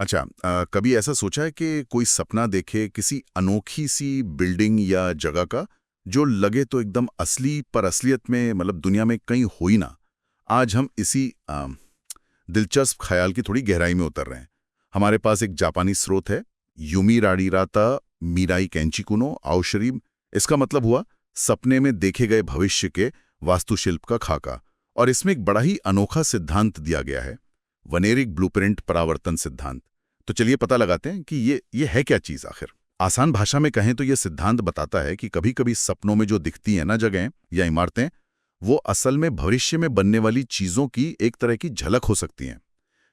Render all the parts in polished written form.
अच्छा, कभी ऐसा सोचा है कि कोई सपना देखे किसी अनोखी सी बिल्डिंग या जगह का, जो लगे तो एकदम असली पर असलियत में मतलब दुनिया में कहीं हो ही ना। आज हम इसी दिलचस्प ख्याल की थोड़ी गहराई में उतर रहे हैं। हमारे पास एक जापानी स्रोत है, यूमी राडीराता मीराई कैंचिकुनो आओशरी। इसका मतलब हुआ सपने में देखे गए भविष्य के वास्तुशिल्प का खाका। और इसमें एक बड़ा ही अनोखा सिद्धांत दिया गया है, वनेरिक ब्लूप्रिंट परावर्तन सिद्धांत। तो चलिए पता लगाते हैं कि ये है क्या चीज आखिर। आसान भाषा में कहें तो ये सिद्धांत बताता है कि कभी कभी सपनों में जो दिखती हैं ना जगहें या इमारतें, वो असल में भविष्य में बनने वाली चीजों की एक तरह की झलक हो सकती हैं।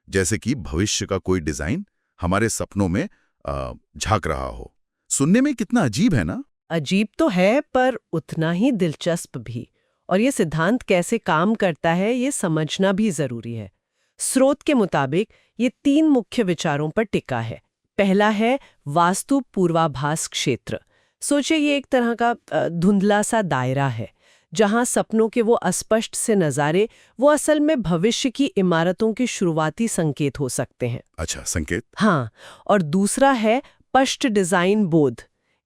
जैसे कि भविष्य का कोई डिजाइन हमारे सपनों में झांक रहा हो। सुनने में कितना अजीब है ना। अजीब तो है, पर उतना ही दिलचस्प भी। और ये सिद्धांत कैसे काम करता है ये समझना भी जरूरी है। स्रोत के मुताबिक ये 3 मुख्य विचारों पर टिका है। पहला है वास्तु पूर्वाभास क्षेत्र। सोचिए ये एक तरह का धुंधला सा दायरा है, जहां सपनों के वो अस्पष्ट से नज़ारे वो असल में भविष्य की इमारतों के शुरुआती संकेत हो सकते हैं। अच्छा, संकेत। हाँ, और दूसरा है पश्च डिजाइन बोध।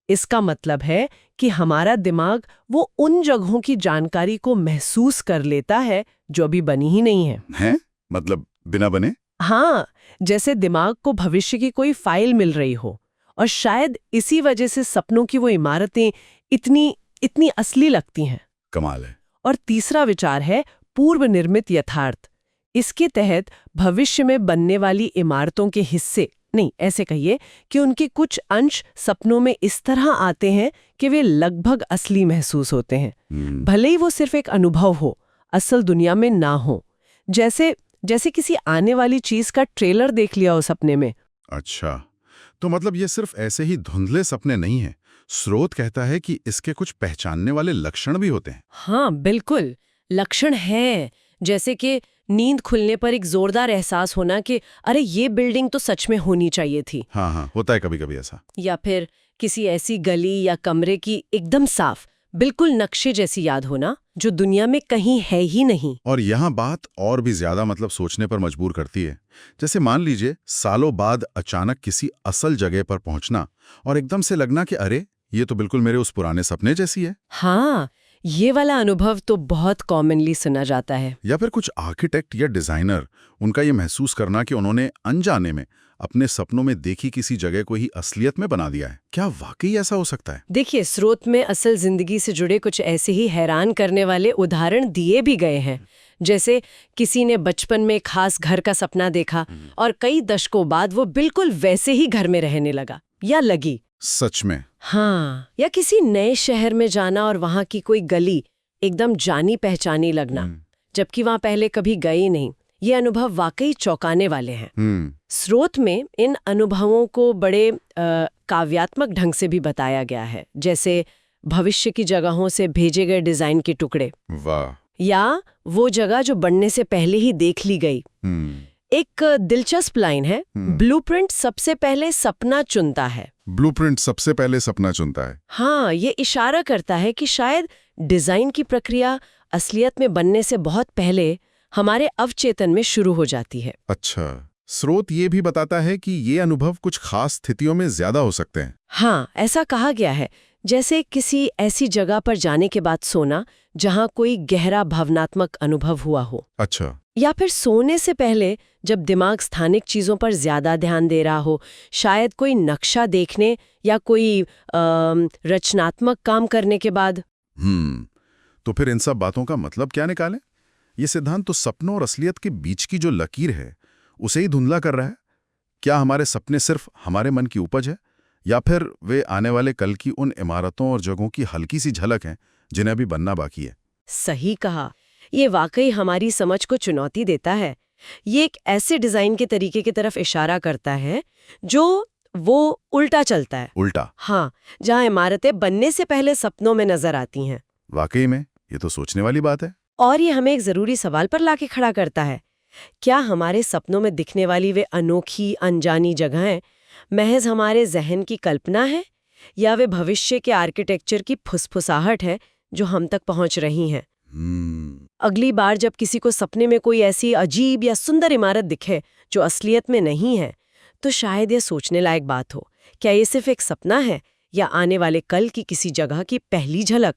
इसका मतलब है कि हमारा दिमाग वो उन जगहों की जानकारी को महसूस कर लेता है जो अभी बनी ही नहीं है। मतलब बिना बने? हाँ, जैसे दिमाग को भविष्य की कोई फाइल मिल रही हो, और शायद इसी वजह से सपनों की वो इमारतें इतनी इतनी असली लगती हैं। कमाल है। और तीसरा विचार है पूर्व निर्मित यथार्थ। इसके तहत भविष्य में बनने वाली इमारतों के हिस्से, नहीं ऐसे कहिए कि उनके कुछ अंश सपनों में इस तरह आते हैं कि वे लगभग असली महसूस होते हैं, भले ही वो सिर्फ एक अनुभव हो, असल दुनिया में ना हो। जैसे किसी आने वाली चीज का ट्रेलर देख लिया हो सपने में। अच्छा, तो मतलब ये सिर्फ ऐसे ही धुंधले सपने नहीं हैं। स्रोत कहता है कि इसके कुछ पहचानने वाले लक्षण भी होते हैं। हाँ बिल्कुल, लक्षण है। जैसे कि नींद खुलने पर एक जोरदार एहसास होना कि अरे ये बिल्डिंग तो सच में होनी चाहिए थी। हाँ, होता है कभी कभी ऐसा। या फिर किसी ऐसी गली या कमरे की एकदम साफ, बिल्कुल नक्शे जैसी याद होना जो दुनिया में कहीं है ही नहीं। और यहाँ बात और भी ज्यादा मतलब सोचने पर मजबूर करती है। जैसे मान लीजिए सालों बाद अचानक किसी असल जगह पर पहुंचना और एकदम से लगना कि अरे ये तो बिल्कुल मेरे उस पुराने सपने जैसी है। हाँ, ये वाला अनुभव तो बहुत कॉमनली सुना जाता है। या फिर कुछ आर्किटेक्ट या डिजाइनर, उनका ये महसूस करना कि उन्होंने अनजाने में अपने सपनों में देखी किसी जगह को ही असलियत में बना दिया है। क्या वाकई ऐसा हो सकता है? देखिए, स्रोत में असल जिंदगी से जुड़े कुछ ऐसे ही हैरान करने वाले उदाहरण दिए भी गए हैं। जैसे किसी ने बचपन में खास घर का सपना देखा और कई दशकों बाद वो बिल्कुल वैसे ही घर में रहने लगा या लगी। सच में? हाँ, या किसी नए शहर में जाना और वहां की कोई गली एकदम जानी पहचानी लगना, जबकि वहां पहले कभी गए ही नहीं। ये अनुभव वाकई चौंकाने वाले हैं। स्रोत में इन अनुभवों को बड़े काव्यात्मक ढंग से भी बताया गया है, जैसे भविष्य की जगहों से भेजे गए डिजाइन के टुकड़े। वाह। या वो जगह जो बनने से पहले ही देख ली गई। एक दिलचस्प लाइन है, ब्लूप्रिंट सबसे पहले सपना चुनता है। ब्लूप्रिंट सबसे पहले सपना चुनता है। हाँ, ये इशारा करता है कि शायद डिजाइन की प्रक्रिया असलियत में बनने से बहुत पहले हमारे अवचेतन में शुरू हो जाती है। अच्छा, स्रोत ये भी बताता है कि ये अनुभव कुछ खास स्थितियों में ज्यादा हो सकते हैं। हाँ, ऐसा कहा गया है, जैसे किसी ऐसी जगह पर जाने के बाद सोना जहाँ कोई गहरा भावनात्मक अनुभव हुआ हो। अच्छा। या फिर सोने से पहले जब दिमाग स्थानिक चीजों पर ज्यादा ध्यान दे रहा हो, शायद कोई नक्शा देखने या कोई रचनात्मक काम करने के बाद। तो फिर इन सब बातों का मतलब क्या निकालें? ये सिद्धांत तो सपनों और असलियत के बीच की जो लकीर है उसे ही धुंधला कर रहा है। क्या हमारे सपने सिर्फ हमारे मन की उपज है, या फिर वे आने वाले कल की उन इमारतों और जगहों की हल्की सी झलक हैं जिन्हें अभी बनना बाकी है? सही कहा, ये वाकई हमारी समझ को चुनौती देता है। ये एक ऐसे डिजाइन के तरीके की तरफ इशारा करता है जो वो उल्टा चलता है। उल्टा? हाँ, जहाँ इमारतें बनने से पहले सपनों में नजर आती हैं। वाकई में ये तो सोचने वाली बात है। और ये हमें एक जरूरी सवाल पर लाके खड़ा करता है, क्या हमारे सपनों में दिखने वाली वे अनोखी अनजानी जगहें महज हमारे जहन की कल्पना है, या वे भविष्य के आर्किटेक्चर की फुसफुसाहट है जो हम तक पहुंच रही हैं? अगली बार जब किसी को सपने में कोई ऐसी अजीब या सुंदर इमारत दिखे जो असलियत में नहीं है, तो शायद यह सोचने लायक बात हो, क्या ये सिर्फ एक सपना है या आने वाले कल की किसी जगह की पहली झलक?